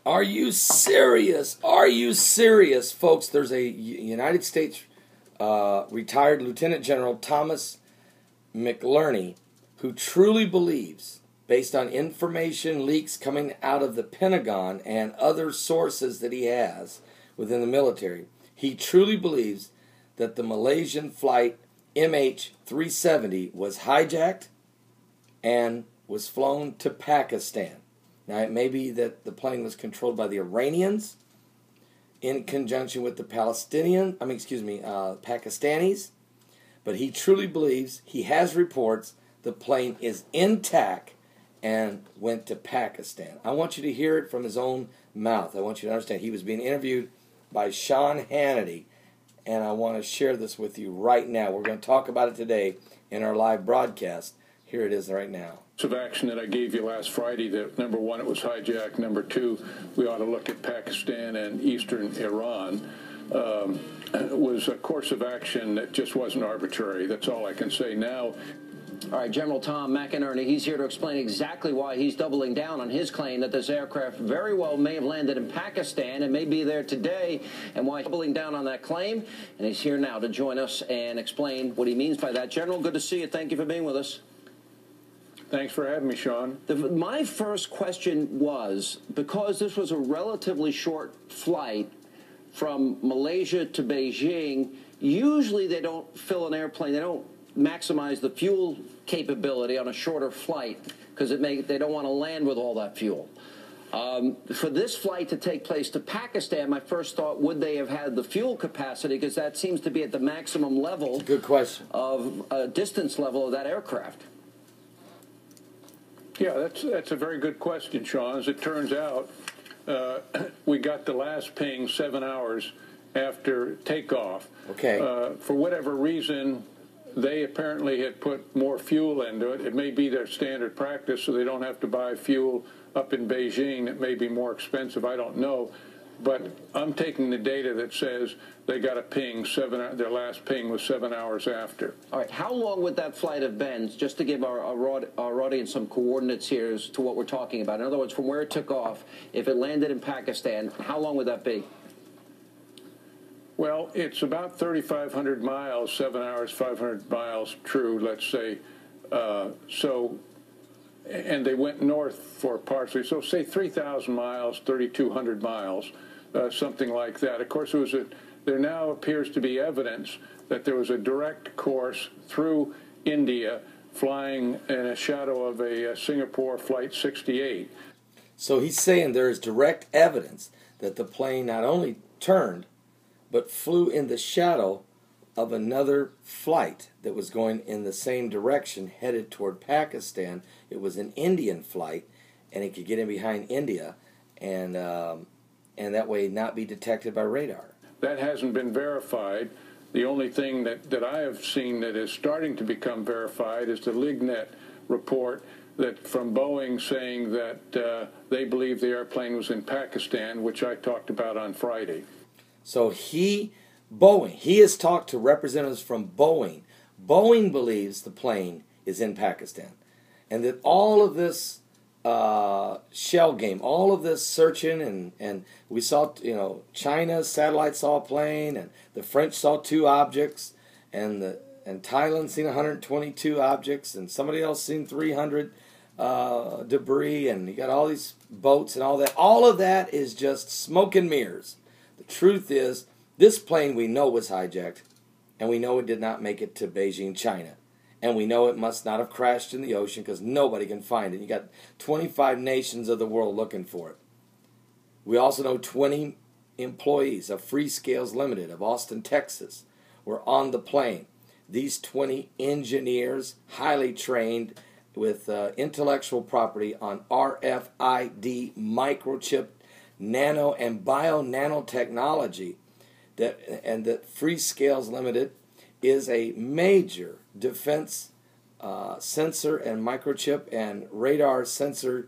Are you serious? Are you serious, folks? There's a United States retired Lieutenant General Thomas McLerney who truly believes, based on information leaks coming out of the Pentagon and other sources that he has within the military, he truly believes that the Malaysian flight MH370 was hijacked and was flown to Pakistan. Now, it may be that the plane was controlled by the Iranians in conjunction with the Pakistanis, but he truly believes, he has reports, the plane is intact and went to Pakistan. I want you to hear it from his own mouth. I want you to understand. He was being interviewed by Sean Hannity, and I want to share this with you right now. We're going to talk about it today in our live broadcast. Here it is right now. Of action that I gave you last Friday, that number one, it was hijacked. Number two, we ought to look at Pakistan and eastern Iran. Was a course of action that just wasn't arbitrary. That's all I can say now. All right, General Tom McInerney, he's here to explain exactly why he's doubling down on his claim that this aircraft very well may have landed in Pakistan and may be there today, and why he's doubling down on that claim. And he's here now to join us and explain what he means by that. General, good to see you. Thank you for being with us. Thanks for having me, Sean. My first question was, because this was a relatively short flight from Malaysia to Beijing, usually they don't fill an airplane, they don't maximize the fuel capability on a shorter flight because they don't want to land with all that fuel. For this flight to take place to Pakistan, my first thought, would they have had the fuel capacity? Because that seems to be at the maximum level. Good question. Of distance level of that aircraft. Yeah, that's a very good question, Sean. As it turns out, we got the last ping 7 hours after takeoff. Okay. For whatever reason, they apparently had put more fuel into it. It may be their standard practice, so they don't have to buy fuel up in Beijing. It may be more expensive. I don't know. But I'm taking the data that says they got a ping, their last ping was 7 hours after. All right. How long would that flight have been, just to give our audience some coordinates here as to what we're talking about? In other words, from where it took off, if it landed in Pakistan, how long would that be? Well, it's about 3,500 miles, 7 hours, 500 miles true, let's say. And they went north for partially, so say 3,000 miles, 3,200 miles, something like that. Of course, there now appears to be evidence that there was a direct course through India flying in a shadow of a Singapore Flight 68. So he's saying there is direct evidence that the plane not only turned, but flew in the shadow of another flight that was going in the same direction, headed toward Pakistan. It was an Indian flight, and it could get in behind India, and that way not be detected by radar. That hasn't been verified. The only thing that I have seen that is starting to become verified is the LigNet report that from Boeing saying that they believe the airplane was in Pakistan, which I talked about on Friday. So he has talked to representatives from Boeing. Boeing believes the plane is in Pakistan. And that all of this shell game, all of this searching, and we saw, China's satellite saw a plane, and the French saw 2 objects, and Thailand seen 122 objects, and somebody else seen 300 debris, and you got all these boats and all that. All of that is just smoke and mirrors. The truth is, this plane we know was hijacked, and we know it did not make it to Beijing, China. And we know it must not have crashed in the ocean because nobody can find it. You got 25 nations of the world looking for it. We also know 20 employees of Freescales Limited of Austin, Texas, were on the plane. These 20 engineers, highly trained with intellectual property on RFID, microchip, nano, and bio-nanotechnology, that Freescales Limited is a major defense sensor and microchip and radar sensor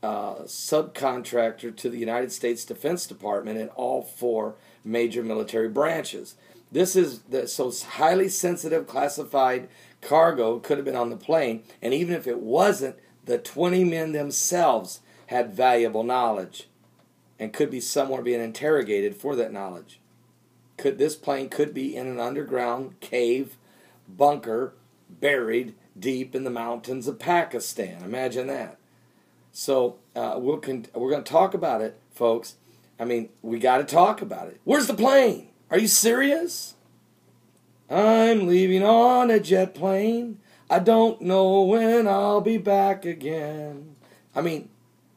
subcontractor to the United States Defense Department and all 4 major military branches. This is so highly sensitive, classified cargo could have been on the plane, and even if it wasn't, the 20 men themselves had valuable knowledge and could be somewhere being interrogated for that knowledge. This plane could be in an underground cave, bunker, buried deep in the mountains of Pakistan. Imagine that. So we're going to talk about it, folks. I mean, we got to talk about it. Where's the plane? Are you serious? I'm leaving on a jet plane. I don't know when I'll be back again. I mean,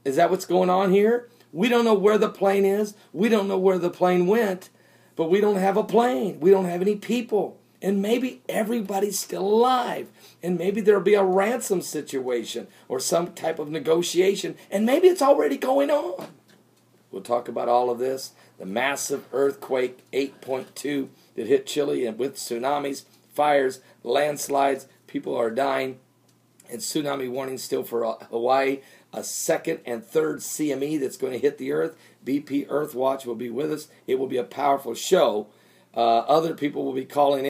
is that what's going on here? We don't know where the plane is. We don't know where the plane went. But we don't have a plane. We don't have any people. And maybe everybody's still alive. And maybe there'll be a ransom situation or some type of negotiation. And maybe it's already going on. We'll talk about all of this. The massive earthquake 8.2 that hit Chile and with tsunamis, fires, landslides. People are dying. And tsunami warning still for Hawaii. A second and third CME that's going to hit the earth. BP Earth Watch will be with us. It will be a powerful show. Other people will be calling in.